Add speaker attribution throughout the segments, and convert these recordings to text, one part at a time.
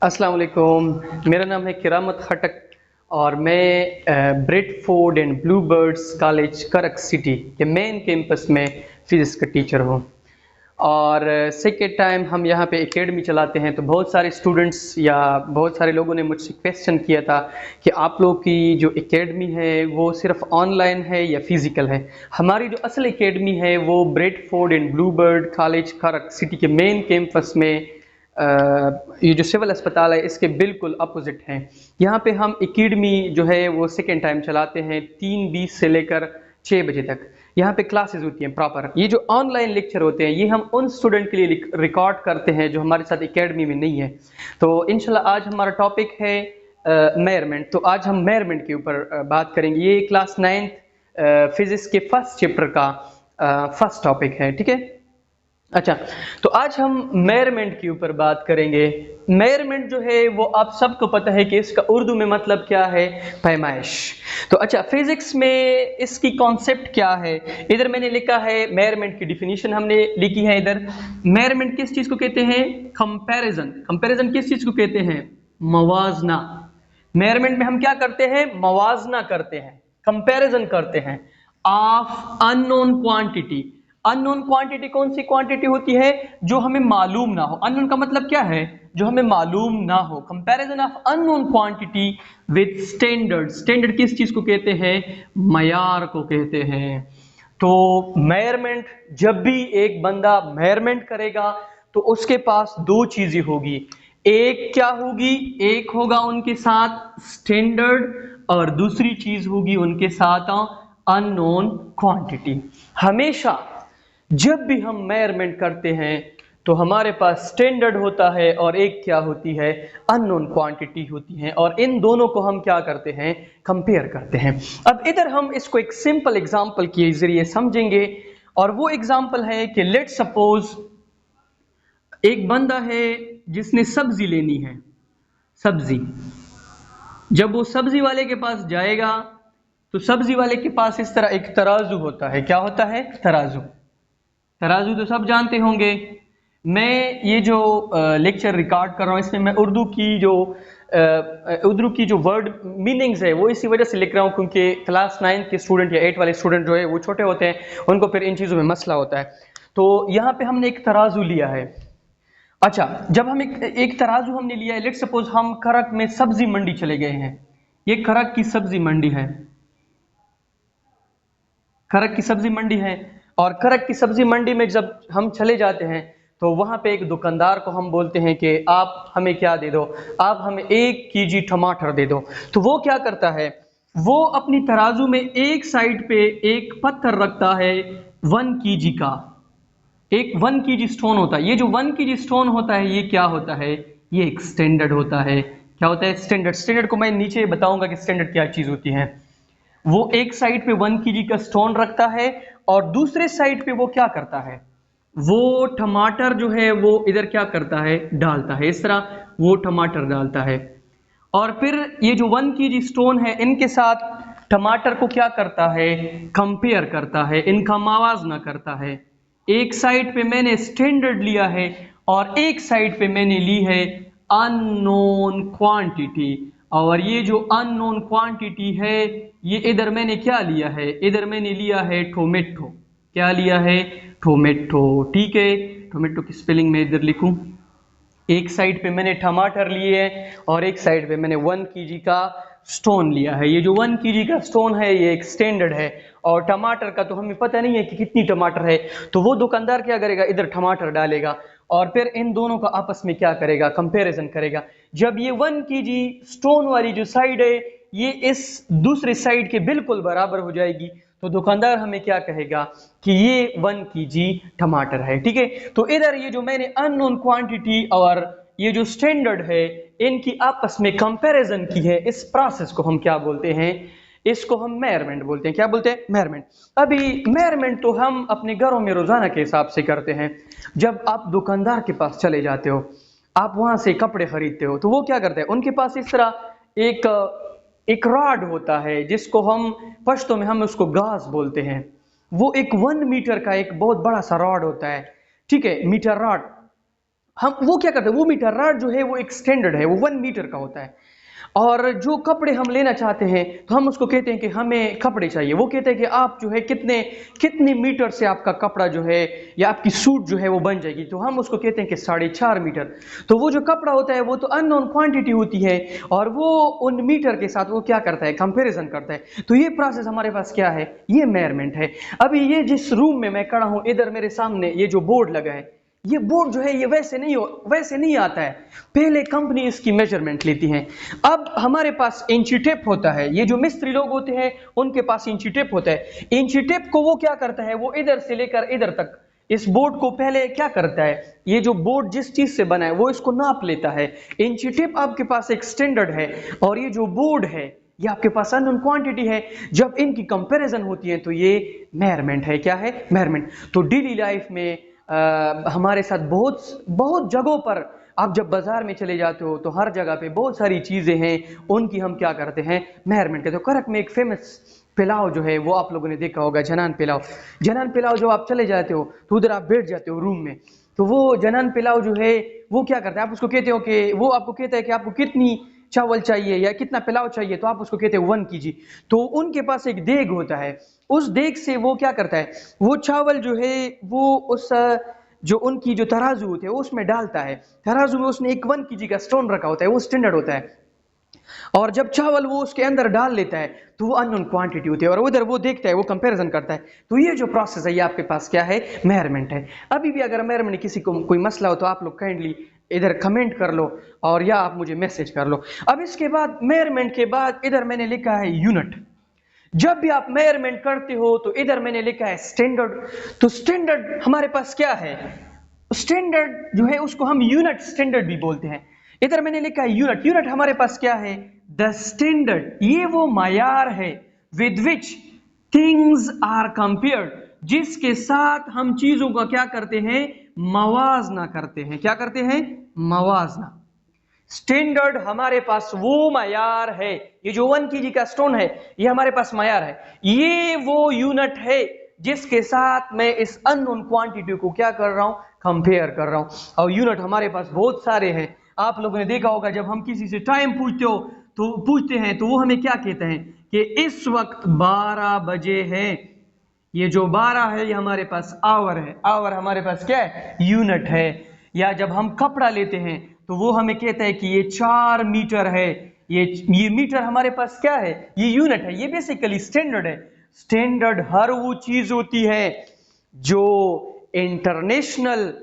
Speaker 1: अस्सलाम वालेकुम। मेरा नाम है किरामत खटक और मैं ब्रेडफोर्ड एंड ब्लूबर्ड्स कॉलेज करक सिटी के मेन कैंपस में फिज़िक्स का टीचर हूँ। और सेकेंड टाइम हम यहाँ पे एकेडमी चलाते हैं। तो बहुत सारे स्टूडेंट्स या बहुत सारे लोगों ने मुझसे क्वेश्चन किया था कि आप लोग की जो एकेडमी है वो सिर्फ ऑनलाइन है या फिज़िकल है। हमारी जो असल एकेडमी है वो ब्रेडफोर्ड एंड ब्लूबर्ड कॉलेज करक सिटी के मेन कैंपस में ये जो सिविल अस्पताल है इसके बिल्कुल अपोजिट है। यहाँ पे हम एकेडमी जो है वो सेकेंड टाइम चलाते हैं 3:20 से लेकर 6 बजे तक। यहाँ पे क्लासेस होती हैं प्रॉपर। ये जो ऑनलाइन लेक्चर होते हैं ये हम उन स्टूडेंट के लिए रिकॉर्ड करते हैं जो हमारे साथ एकेडमी में नहीं है। तो इंशाल्लाह आज हमारा टॉपिक है मेजरमेंट। तो आज हम मेजरमेंट के ऊपर बात करेंगे। ये क्लास 9th फिजिक्स के फर्स्ट चैप्टर का फर्स्ट टॉपिक है, ठीक है। अच्छा, तो आज हम मेजरमेंट के ऊपर बात करेंगे। मेजरमेंट जो है वो आप सबको पता है कि इसका उर्दू में मतलब क्या है, पैमाइश। तो अच्छा, फिजिक्स में इसकी कॉन्सेप्ट क्या है, इधर मैंने लिखा है मेजरमेंट की डिफिनीशन हमने लिखी है इधर। मेजरमेंट किस चीज को कहते हैं, कंपैरिजन। कंपैरिजन किस चीज को कहते हैं, मवाजना। मेजरमेंट में हम क्या करते हैं, मवाजना करते हैं, कंपैरिजन करते हैं of unknown quantity. Unknown quantity कौन सी क्वांटिटी होती है, जो हमें मालूम ना हो। अननोन का मतलब क्या है, जो हमें मालूम ना हो। Comparison of unknown quantity with standard. Standard किस चीज को कहते हैं, मयार को कहते हैं। तो मेजरमेंट, जब भी एक बंदा मेजरमेंट करेगा तो उसके पास दो चीजें होगी। एक क्या होगी, एक होगा उनके साथ स्टैंडर्ड और दूसरी चीज होगी उनके साथ अननोन क्वांटिटी। हमेशा जब भी हम मेजरमेंट करते हैं तो हमारे पास स्टैंडर्ड होता है और एक क्या होती है, अननोन क्वांटिटी होती है। और इन दोनों को हम क्या करते हैं, कंपेयर करते हैं। अब इधर हम इसको एक सिंपल एग्जांपल के जरिए समझेंगे। और वो एग्जांपल है कि लेट सपोज एक बंदा है जिसने सब्जी लेनी है। सब्जी, जब वो सब्जी वाले के पास जाएगा तो सब्जी वाले के पास इस तरह एक तराजू होता है। क्या होता है, तराजू। तराजू तो सब जानते होंगे। मैं ये जो लेक्चर रिकॉर्ड कर रहा हूँ इसमें मैं उर्दू की जो वर्ड मीनिंग्स है वो इसी वजह से लिख रहा हूँ क्योंकि क्लास 9 के स्टूडेंट या 8 वाले स्टूडेंट जो है वो छोटे होते हैं, उनको फिर इन चीज़ों में मसला होता है। तो यहाँ पे हमने एक तराजू लिया है। अच्छा, जब हम एक तराजू हमने लिया है, लेट्स सपोज हम खरक में सब्जी मंडी चले गए हैं। ये खरक की सब्जी मंडी है, खरक की सब्जी मंडी है। और खरक की सब्जी मंडी में जब हम चले जाते हैं तो वहां पे एक दुकानदार को हम बोलते हैं कि आप हमें क्या दे दो, आप हमें 1 kg टमाटर दे दो। तो वो क्या करता है, वो अपनी तराजू में एक साइड पे एक पत्थर रखता है 1 kg का। एक 1 kg स्टोन होता है। ये जो 1 kg स्टोन होता है ये क्या होता है, ये एक स्टैंडर्ड होता है। क्या होता है, स्टैंडर्ड। स्टैंडर्ड को मैं नीचे बताऊंगा कि स्टैंडर्ड क्या चीज होती है। वो एक साइड पे 1 kg का स्टोन रखता है और दूसरे साइड पे वो क्या करता है, वो टमाटर जो है वो इधर क्या करता है, डालता है। इस तरह वो टमाटर डालता है और फिर ये जो 1 kg स्टोन है इनके साथ टमाटर को क्या करता है, कंपेयर करता है, इनका मवाजना करता है। एक साइड पे मैंने स्टैंडर्ड लिया है और एक साइड पे मैंने ली है अननोन क्वांटिटी। और ये जो अननोन क्वांटिटी है ये इधर मैंने क्या लिया है, इधर मैंने लिया है टोमेटो। क्या लिया है, टोमेटो। ठीक है, टोमेटो की स्पेलिंग में इधर लिखूं। एक साइड पे मैंने टमाटर लिए हैं और एक साइड पे मैंने 1 kg का स्टोन लिया है। ये जो 1 kg का स्टोन है ये एक स्टैंडर्ड है और टमाटर का तो हमें पता नहीं है कि कितनी टमाटर है। तो वो दुकानदार क्या करेगा, इधर टमाटर डालेगा और फिर इन दोनों का आपस में क्या करेगा, कंपैरिजन करेगा। जब ये 1 kg स्टोन वाली जो साइड है ये इस दूसरे साइड के बिल्कुल बराबर हो जाएगी तो दुकानदार हमें क्या कहेगा कि ये 1 kg टमाटर है। ठीक है, तो इधर ये जो मैंने अननोन क्वांटिटी और ये जो स्टैंडर्ड है इनकी आपस में कंपैरिजन की है, इस प्रोसेस को हम क्या बोलते हैं, इसको हम मेजरमेंट बोलते हैं। क्या बोलते हैं, मेजरमेंट। अभी मेजरमेंट तो हम अपने घरों में रोजाना के हिसाब से करते हैं। जब आप दुकानदार के पास चले जाते हो, आप वहां से कपड़े खरीदते हो तो वो क्या करते हैं, उनके पास इस तरह एक रॉड होता है जिसको हम पश्तो में हम उसको गाज बोलते हैं। वो एक 1 मीटर का एक बहुत बड़ा सा रॉड होता है। ठीक है, मीटर रॉड। हम वो क्या करते हैं, वो मीटर रॉड जो है वो एक स्टैंडर्ड है, वो 1 मीटर का होता है। और जो कपड़े हम लेना चाहते हैं तो हम उसको कहते हैं कि हमें कपड़े चाहिए। वो कहते हैं कि आप जो है कितने मीटर से आपका कपड़ा जो है या आपकी सूट जो है वो बन जाएगी, तो हम उसको कहते हैं कि 4.5 मीटर। तो वो जो कपड़ा होता है वो तो अननोन क्वांटिटी होती है, और वो उन मीटर के साथ वो क्या करता है, कंपैरिजन करता है। तो ये प्रोसेस हमारे पास क्या है, ये मेजरमेंट है। अभी ये जिस रूम में मैं खड़ा हूँ, इधर मेरे सामने ये जो बोर्ड लगा है, ये बोर्ड जो है ये वैसे नहीं आता है, पहले कंपनी इसकी मेजरमेंट लेती है। अब हमारे पास इंची टेप होता है, ये जो मिस्त्री लोग होते हैं उनके पास इंची टेप होता है। इंची टेप को वो क्या करता है, वो इधर से लेकर इधर तक इस बोर्ड को पहले क्या करता है, ये जो बोर्ड जिस चीज से बना है वो इसको नाप लेता है। इंची टेप आपके पास एक स्टैंडर्ड है, और ये जो बोर्ड है ये आपके पास अननोन क्वांटिटी है। जब इनकी कंपैरिजन होती है तो ये मेजरमेंट है। क्या है, मेजरमेंट। तो डेली लाइफ में हमारे साथ बहुत बहुत जगहों पर, आप जब बाजार में चले जाते हो तो हर जगह पे बहुत सारी चीजें हैं, उनकी हम क्या करते हैं, मेजरमेंट करते हो। करक में एक फेमस पुलाव जो है वो आप लोगों ने देखा होगा, जनान पुलाव। जनान पुलाव जब आप चले जाते हो तो उधर आप बैठ जाते हो रूम में, तो वो जनान पुलाव जो है वो क्या करता है, आप उसको कहते हो कि वो आपको कहता है कि आपको कितनी चावल चाहिए या कितना पुलाव चाहिए, तो आप उसको कहते हैं 1 kg। तो उनके पास एक देग होता है, उस देग से वो क्या करता है, वो चावल जो है वो उस जो उनकी जो तराजू होते हैं उसमें डालता है। तराजू में उसने एक 1 kg का स्टोन रखा होता है, वो स्टैंडर्ड होता है। और जब चावल वो उसके अंदर डाल लेता है तो वो अननोन क्वांटिटी होती है, और उधर वो देखता है, वो कंपैरिजन करता है। तो ये जो प्रोसेस है ये आपके पास क्या है, मेजरमेंट है। अभी भी अगर मेजरमेंट किसी को कोई मसला हो तो आप लोग काइंडली इधर कमेंट कर लो, और या आप मुझे मैसेज कर लो। अब इसके बाद मेजरमेंट के बाद इधर मैंने लिखा है यूनिट। जब भी आप मेजरमेंट करते हो तो इधर मैंने लिखा है स्टैंडर्ड। तो स्टैंडर्ड हमारे पास क्या है, स्टैंडर्ड जो है उसको हम यूनिट स्टैंडर्ड भी बोलते हैं। इधर मैंने लिखा है यूनिट। यूनिट हमारे पास क्या है, द स्टैंडर्ड, ये वो मायार है with which things are compared, जिसके साथ हम चीजों का क्या करते हैं, मवाजना करते हैं। क्या करते हैं, मवाजना। स्टैंडर्ड हमारे पास वो मायार है, ये जो 1 kg का स्टोन है ये हमारे पास मायार है, ये वो यूनिट है जिसके साथ मैं इस अननोन क्वांटिटी को क्या कर रहा हूं, कंपेयर कर रहा हूं। और यूनिट हमारे पास बहुत सारे हैं। आप लोगों ने देखा होगा जब हम किसी से टाइम पूछते हैं तो वो हमें क्या कहते हैं कि इस वक्त 12 बजे है। ये जो 12 है ये हमारे पास आवर है, आवर हमारे पास क्या है, यूनिट है। या जब हम कपड़ा लेते हैं तो वो हमें कहता है कि ये 4 मीटर है, ये मीटर हमारे पास क्या है, ये यूनिट है। ये बेसिकली स्टैंडर्ड है। स्टैंडर्ड हर वो चीज होती है जो इंटरनेशनल,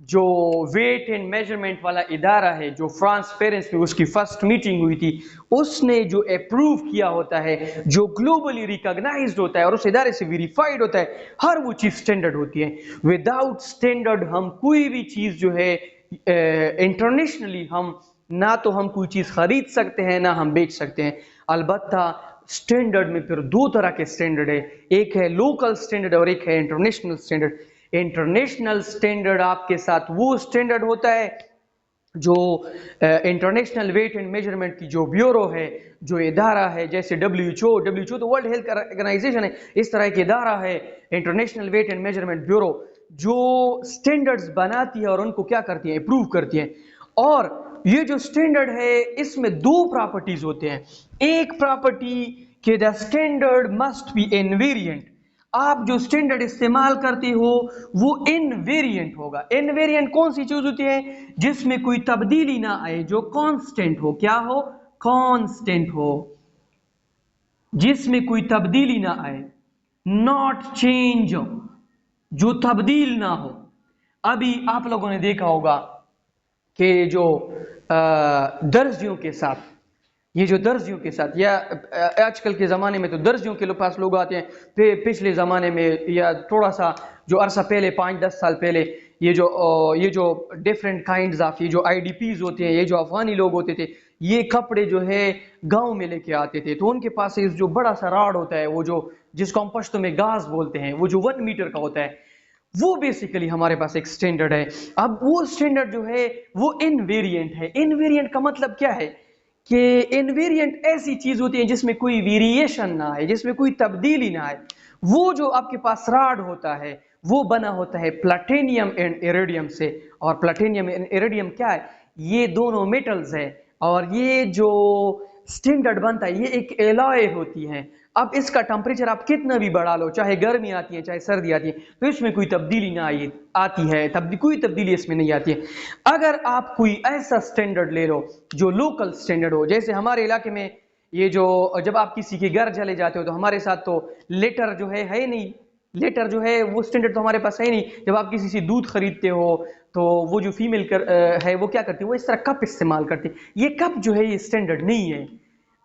Speaker 1: जो वेट एंड मेजरमेंट वाला इदारा है, जो फ्रांस पेरिस में उसकी फर्स्ट मीटिंग हुई थी, उसने जो अप्रूव किया होता है, जो ग्लोबली रिकॉग्नाइज्ड होता है और उस इदारे से वेरीफाइड होता है, हर वो चीज स्टैंडर्ड होती है। विदाउट स्टैंडर्ड हम कोई भी चीज जो है इंटरनेशनली हम ना तो हम कोई चीज खरीद सकते हैं ना हम बेच सकते हैं। अलबत्ता स्टैंडर्ड में फिर 2 तरह के स्टैंडर्ड है, एक है लोकल स्टैंडर्ड और एक है इंटरनेशनल स्टैंडर्ड। इंटरनेशनल स्टैंडर्ड आपके साथ वो स्टैंडर्ड होता है जो इंटरनेशनल वेट एंड मेजरमेंट की जो ब्यूरो है, जो इदारा है, जैसे WHO तो वर्ल्ड हेल्थ ऑर्गेनाइजेशन है, इस तरह के इदारा है international wait and measurement bureau, जो स्टैंडर्ड्स बनाती है और उनको क्या करती है, अप्रूव करती है। और ये जो स्टैंडर्ड है इसमें 2 प्रॉपर्टीज होते हैं। एक प्रॉपर्टी कि the standard must be invariant, आप जो स्टैंडर्ड इस्तेमाल करते हो वो इनवेरिएंट होगा। इनवेरिएंट कौन सी चीज होती है, जिसमें कोई तब्दीली ना आए, जो कांस्टेंट हो। क्या हो, कांस्टेंट हो, जिसमें कोई तब्दीली ना आए, नॉट चेंज, जो तब्दील ना हो। अभी आप लोगों ने देखा होगा कि जो दर्जियों के साथ, ये जो दर्जियों के साथ, या आजकल के ज़माने में तो दर्जियों के पास लोग आते हैं, पिछले ज़माने में या थोड़ा सा जो अरसा पहले 5-10 साल पहले, ये जो डिफरेंट काइंड्स ऑफ, ये जो IDPs होते हैं, ये जो अफगानी लोग होते थे, ये कपड़े जो है गांव में लेके आते थे। तो उनके पास इस जो बड़ा सा राड होता है, वो जो जिसको हम पश्तो में गाज बोलते हैं, वो जो 1 मीटर का होता है, वो बेसिकली हमारे पास एक स्टैंडर्ड है। अब वो स्टैंडर्ड जो है वो इनवेरिएंट है। इनवेरिएंट का मतलब क्या है कि इनवेरिएंट ऐसी चीज होती है जिसमें कोई वेरिएशन ना आए, जिसमें कोई तब्दीली ना आए। वो जो आपके पास राड होता है वो बना होता है प्लैटिनियम एंड इरिडियम से। और प्लैटिनियम एंड इरिडियम क्या है, ये दोनों मेटल्स है और ये जो स्टैंडर्ड बनता है ये एक एलॉय होती है। अब इसका टेम्परेचर आप कितना भी बढ़ा लो, चाहे गर्मी आती है चाहे सर्दी आती है, तो इसमें कोई तब्दीली ना आती है, कोई तब्दीली इसमें नहीं आती है। अगर आप कोई ऐसा स्टैंडर्ड ले लो जो लोकल स्टैंडर्ड हो, जैसे हमारे इलाके में ये जो जब आप किसी के घर चले जाते हो तो हमारे साथ तो लेटर जो है नहीं, लेटर जो है वो स्टैंडर्ड तो हमारे पास है नहीं। जब आप किसी से दूध खरीदते हो तो वो जो फीमेल है वो क्या करती है, वो इस तरह कप इस्तेमाल करती है। ये कप जो है ये स्टैंडर्ड नहीं है।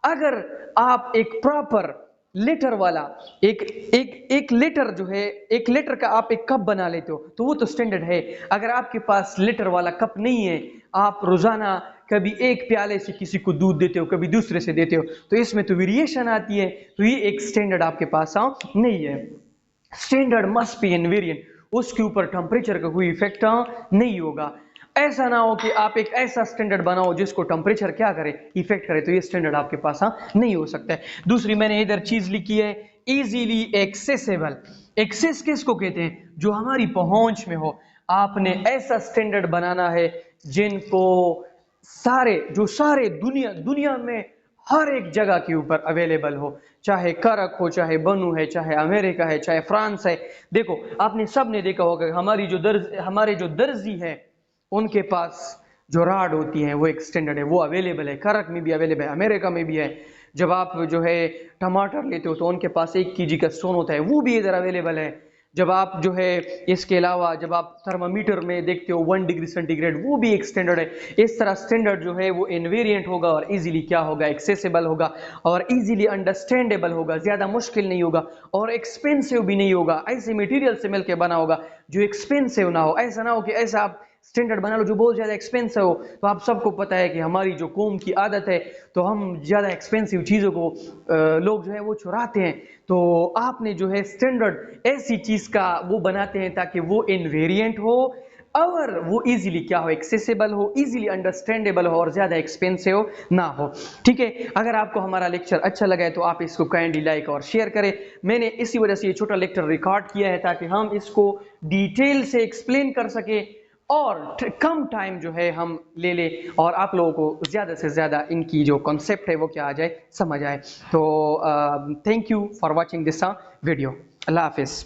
Speaker 1: अगर आप एक प्रॉपर लेटर वाला एक एक एक लेटर जो है, एक लेटर का आप एक कप बना लेते हो तो वो तो स्टैंडर्ड है। अगर आपके पास लेटर वाला कप नहीं है, आप रोजाना कभी एक प्याले से किसी को दूध देते हो, कभी दूसरे से देते हो, तो इसमें तो वेरिएशन आती है, तो ये एक स्टैंडर्ड आपके पास नहीं है। स्टैंडर्ड मस्ट बी इनवेरिएंट, उसके ऊपर टेम्परेचर का कोई इफेक्ट नहीं होगा। ऐसा ना हो कि आप एक ऐसा स्टैंडर्ड बनाओ जिसको टेम्परेचर क्या करे, इफेक्ट करे, तो ये स्टैंडर्ड आपके पास नहीं हो सकता है। दूसरी मैंने इधर चीज लिखी है इजीली एक्सेसिबल। एक्सेस किसको कहते हैं, जो हमारी पहुंच में हो। आपने ऐसा स्टैंडर्ड बनाना है जिनको सारे दुनिया में हर एक जगह के ऊपर अवेलेबल हो, चाहे करक हो, चाहे बनू है, चाहे अमेरिका है, चाहे फ्रांस है। देखो आपने सबने देखा होगा हमारे जो दर्जी है उनके पास जो राड होती है वो एक स्टैंडर्ड है, वो अवेलेबल है, करक में भी अवेलेबल है, अमेरिका में भी है। जब आप जो है टमाटर लेते हो तो उनके पास 1 kg का स्टोन होता है, वो भी इधर अवेलेबल है। जब आप जो है इसके अलावा जब आप थर्मामीटर में देखते हो 1 डिग्री सेंटीग्रेड, वो भी एक स्टैंडर्ड है। इस तरह स्टैंडर्ड जो है वो इनवेरिएंट होगा और इजीली क्या होगा, एक्सेसिबल होगा और इजीली अंडरस्टैंडेबल होगा, ज्यादा मुश्किल नहीं होगा और एक्सपेंसिव भी नहीं होगा। ऐसे मटेरियल से मिलकर बना होगा जो एक्सपेंसिव ना हो। ऐसा ना हो कि ऐसा आप स्टैंडर्ड बना लो जो बहुत ज्यादा एक्सपेंसिव हो। तो आप सबको पता है कि हमारी जो कौम की आदत है, तो हम ज्यादा एक्सपेंसिव चीजों को लोग जो है वो चुराते हैं। तो आपने जो है स्टैंडर्ड ऐसी चीज का वो बनाते हैं ताकि वो इनवेरिएंट हो और वो इजीली क्या हो, एक्सेसिबल हो, इजीली अंडरस्टैंडेबल हो और ज्यादा एक्सपेंसिव ना हो। ठीक है, अगर आपको हमारा लेक्चर अच्छा लगा है तो आप इसको काइंडली लाइक और शेयर करें। मैंने इसी वजह से ये छोटा लेक्चर रिकॉर्ड किया है ताकि हम इसको डिटेल से एक्सप्लेन कर सके और कम टाइम जो है हम ले ले और आप लोगों को ज़्यादा से ज़्यादा इनकी जो कॉन्सेप्ट है वो क्या आ जाए, समझ आए। तो thank you for watching this video. अल्लाह हाफिज़।